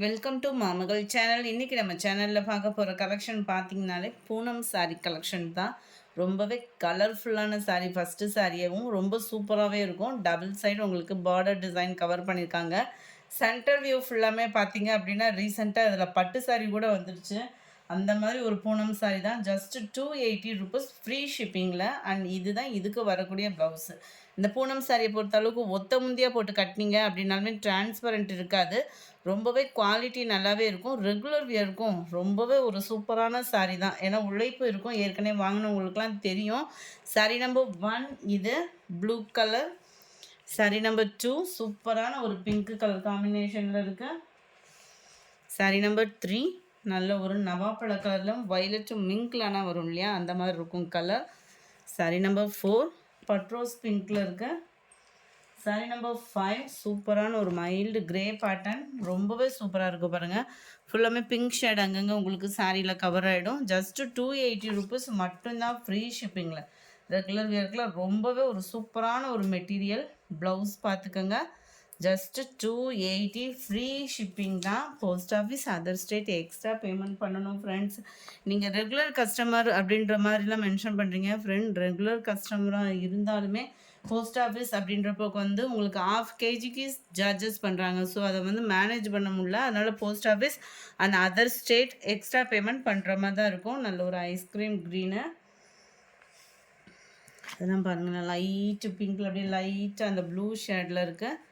Welcome to மாமகள் channel. இன்றைக்கி நம்ம சேனலில் பார்க்க போகிற கலெக்ஷன் பார்த்திங்கனாலே பூனம் சாரீ கலெக்ஷன் தான். ரொம்பவே கலர்ஃபுல்லான சாரீ. ஃபஸ்ட்டு சாரியாகவும் ரொம்ப சூப்பராகவே இருக்கும். டபுள் சைடு உங்களுக்கு பார்டர் டிசைன் கவர் பண்ணியிருக்காங்க. சென்டர் வியூ ஃபுல்லாமே பார்த்திங்க அப்படின்னா ரீசெண்டாக இதில் பட்டு சாரீ கூட வந்துருச்சு. அந்த மாதிரி ஒரு பூனம் சாரீ தான். ஜஸ்ட்டு 280 ருபீஸ் ஃப்ரீ ஷிப்பிங்கில். அண்ட் இதுதான் இதுக்கு வரக்கூடிய ப்ளவுஸு. இந்த பூனம் சாரியை பொறுத்த அளவுக்கு ஒத்த முந்தியாக போட்டு கட்டினீங்க அப்படின்னாலுமே டிரான்ஸ்பரண்ட் இருக்காது. ரொம்பவே குவாலிட்டி நல்லாவே இருக்கும். ரெகுலர் வியருக்கும் ரொம்பவே ஒரு சூப்பரான சாரீ தான். ஏன்னா உழைப்பு இருக்கும். ஏற்கனவே வாங்கினவங்களுக்குலாம் தெரியும். சாரீ நம்பர் 1 இது ப்ளூ கலர். சாரீ நம்பர் 2 சூப்பரான ஒரு பிங்க் கலர் காம்பினேஷனில் இருக்குது. சாரீ நம்பர் 3 நல்ல ஒரு நவாப்பழ கலரில் வயலட்டு மிங்க்லானா வரும் இல்லையா, அந்த மாதிரி இருக்கும் கலர். சாரீ நம்பர் 4 பட்ரோஸ் பிங்க்கில் இருக்கு. சாரீ நம்பர் 5 சூப்பரான ஒரு மைல்டு கிரே பேட்டர்ன். ரொம்பவே சூப்பராக இருக்குது பாருங்கள். ஃபுல்லாமே பிங்க் ஷேட் அங்கங்கே உங்களுக்கு சாரியில் கவர் ஆகிடும். ஜஸ்ட்டு 280 ருபீஸ் மட்டும்தான் ஃப்ரீ ஷிப்பிங்கில். ரெகுலர் வியர்க்கில் ரொம்பவே ஒரு சூப்பரான ஒரு மெட்டீரியல். ப்ளவுஸ் பார்த்துக்கோங்க. ஜஸ்ட்டு 280 ஃப்ரீ ஷிப்பிங் தான். Post office other state extra payment பண்ணணும் ஃப்ரெண்ட்ஸ். நீங்கள் ரெகுலர் கஸ்டமர் அப்படின்ற மாதிரிலாம் மென்ஷன் பண்ணுறீங்க. ஃப்ரெண்ட் ரெகுலர் கஸ்டமராக இருந்தாலுமே போஸ்ட் ஆஃபீஸ் அப்படின்றப்போ வந்து உங்களுக்கு ½ kgக்கு சார்ஜஸ் பண்ணுறாங்க. ஸோ அதை வந்து மேனேஜ் பண்ண முடியல. அதனால் post office and other state extra payment பண்ணுற மாதிரி தான் இருக்கும். நல்ல ஒரு ஐஸ்கிரீம் க்ரீனு அதெல்லாம் பாருங்கள். லைட்டு பிங்க்கில் அப்படியே லைட்டாக அந்த ப்ளூ ஷேடில் இருக்குது.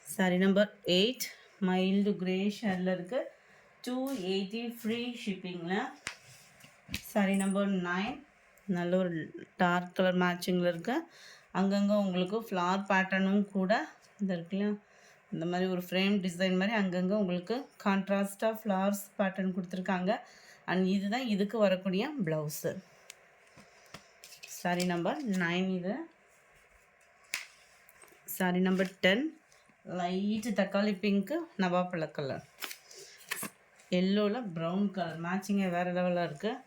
சாரீ நம்பர் 8 மைல்டு கிரே ஷேடில் இருக்குது. 280 ஃப்ரீ ஷிப்பிங்கில். சாரீ நம்பர் 9 நல்ல ஒரு டார்க் கலர் மேட்சிங்கில் இருக்குது. அங்கங்கே உங்களுக்கு ஃப்ளார் பேட்டர்னும் கூட இந்த இருக்குல்ல, இந்த மாதிரி ஒரு ஃப்ரேம் டிசைன் மாதிரி அங்கங்கே உங்களுக்கு கான்ட்ராஸ்டாக ஃப்ளார்ஸ் பேட்டர்ன் கொடுத்துருக்காங்க. அண்ட் இதுதான் இதுக்கு வரக்கூடிய ப்ளவுஸு. சாரீ நம்பர் 9 இது. சாரீ நம்பர் 10 லைட்டு தக்காளி பிங்க்கு நவாப்பழ கலர். எல்லோவில் ப்ரௌன் கலர் மேட்சிங்கே வேறு லெவலாக இருக்குது.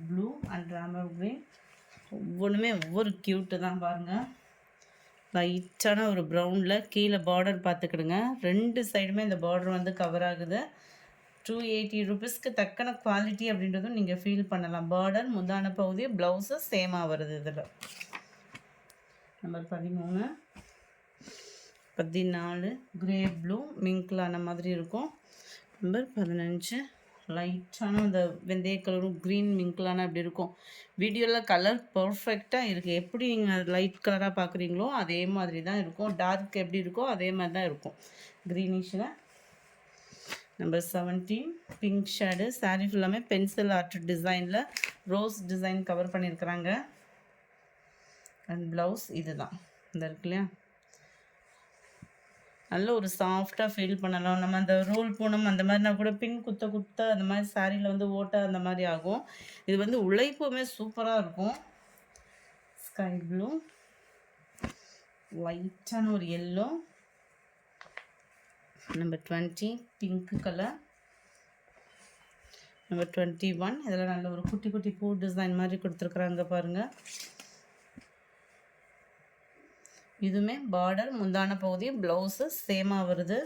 ப்ளூ அண்ட் ராமர் க்ரீன் ஒவ்வொன்றுமே ஒவ்வொரு க்யூட்டு தான் பாருங்கள். லைட்டான ஒரு ப்ரௌனில் கீழே பார்டர் பார்த்துக்கிடுங்க. 2 சைடுமே இந்த பார்டர் வந்து கவர் ஆகுது. 280 ருபீஸ்க்கு தக்கன குவாலிட்டி அப்படின்றதும் நீங்கள் ஃபீல் பண்ணலாம். பார்டர் முந்தான பகுதி ப்ளவுஸு சேமாக வருது. இதில் நம்பர் 13 14 கிரே ப்ளூ மிங்க்லான மாதிரி இருக்கும். நம்பர் 15 லைட்டான அந்த வெந்தய கலரும் க்ரீன் மிங்க்லான அப்படி இருக்கும். வீடியோவில் கலர் பர்ஃபெக்டாக இருக்குது. எப்படி நீங்கள் லைட் கலராக பார்க்குறீங்களோ அதே மாதிரி தான் இருக்கும். டார்க் எப்படி இருக்கோ அதே மாதிரி தான் இருக்கும் க்ரீனிஷில். Number 17 pink shade. சாரீ ஃபுல்லாமே பென்சில் ஆர்ட் டிசைனில் ரோஸ் டிசைன் கவர் பண்ணியிருக்கிறாங்க. அண்ட் ப்ளவுஸ் இது தான் இந்த இருக்கு இல்லையா, நல்ல ஒரு சாஃப்டாக ஃபீல் பண்ணலாம். நம்ம அந்த ரோல் பூனம் அந்த மாதிரினா கூட பின் குத்த அந்த மாதிரி சாரியில் வந்து ஓட்டை அந்த மாதிரி ஆகும். இது வந்து உழைப்புமே சூப்பராக இருக்கும். ஸ்கை ப்ளூ லைட்டான ஒரு yellow. Number 20 pink colour. Number 21 இதில் நல்ல ஒரு குட்டி குட்டி பூ டிசைன் மாதிரி கொடுத்துருக்குறாங்க பாருங்கள். இதுவுமே பார்டர் முந்தான பகுதி ப்ளவுஸு சேமாக வருது.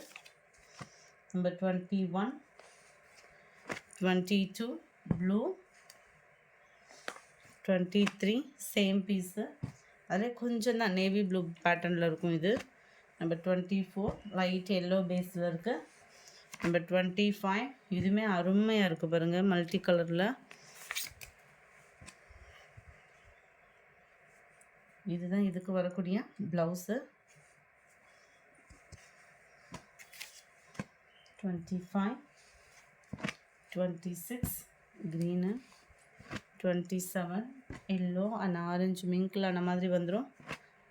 Number 21 22 blue. 23 same piece. அதிலே கொஞ்சம் தான் நேவி ப்ளூ பேட்டர்னில் இருக்கும் இது. நம்பர் 24 லைட் எல்லோ பேஸில் இருக்குது. நம்பர் 25 இதுவுமே அருமையாக இருக்குது பாருங்கள் மல்டி கலரில். இதுதான் இதுக்கு வரக்கூடிய blouse. 25 26 green. 27 yellow and orange மிங்க்லான மாதிரி வந்துடும்.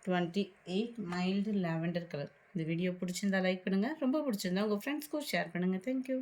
28 மைல்டு லாவெண்டர் கலர். இந்த வீடியோ பிடிச்சிருந்தா லைக் பண்ணுங்கள். ரொம்ப பிடிச்சிருந்தா உங்கள் ஃப்ரெண்ட்ஸ்க்கும் ஷேர் பண்ணுங்கள். தேங்க்யூ.